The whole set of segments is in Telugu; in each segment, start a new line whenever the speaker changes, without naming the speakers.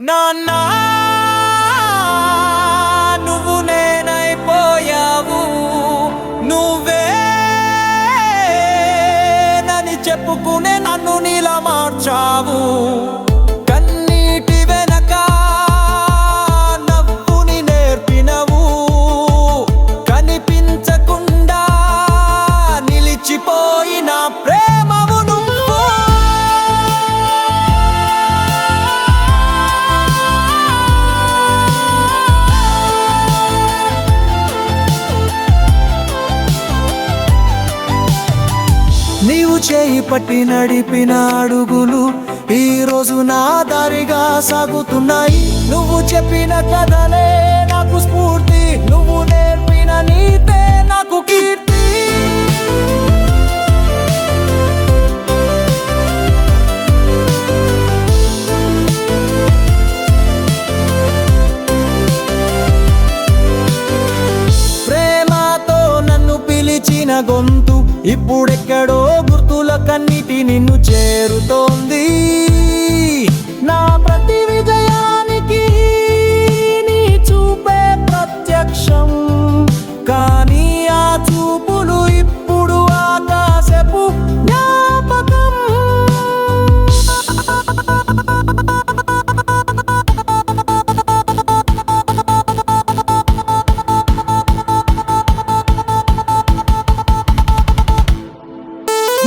నాన్నా నువ్వు నేనైపోయావు, నువ్వే నని చెప్పుకునే నన్ను నీలా మార్చావు. కన్నీటి వెనక నవ్వుని నేర్పినవు, కనిపించకుండా నిలిచిపోయిన ప్రేమవు నువ్వు. నీవు చేయి పట్టి నడిపిన అడుగులు ఈ రోజు నా దారిగా సాగుతున్నాయి. నువ్వు చెప్పిన కథలే నాకు స్ఫూర్తి, నువ్వు నేర్పిన నీతే నాకు కీర్తి. ప్రేమతో నన్ను పిలిచిన గొంతు ఇప్పుడెక్కడో గుర్తుల కన్నిటి నిన్ను చేరుతోంది. నా ప్రతి విజయానికి నీ చూపే ప్రత్యక్షం, కానీ ఆ చూపులు ఇప్పుడు ఆకాశపు జ్ఞాపకం.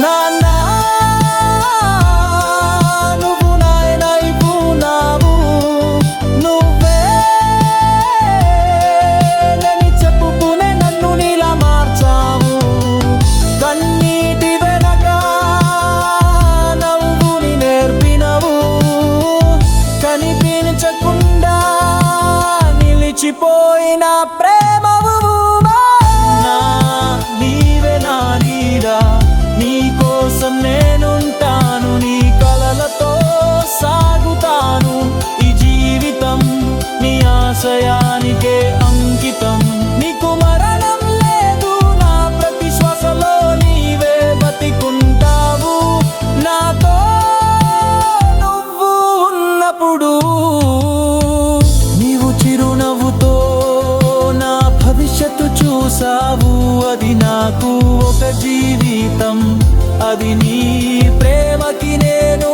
నాన్నా నువ్వు నాయనైపోనావు, నువ్వే నని చెప్పుకునే నన్ను నీలా మార్చావు. కన్నీటి వెనక నవ్వుని నేర్పినవు, కనిపించకుండా నిలిచిపోయిన ప్రేమవు. నీవే నా నీడా, నీ కోసం నేనుంటాను, నీ కలలతో సాగుతాను. ఈ జీవితం నీ ఆశయానికే అంకితం. నీకు మరణం లేదు, నా ప్రతి శ్వాసలో నీవే బతికుంటావు. నాతో నువ్వు ఉన్నప్పుడు నీవు చిరునవ్వుతో నా భవిష్యత్తు చూసావు. అది నాకు ఒక జీవితం, అది నీ ప్రేమకి నేను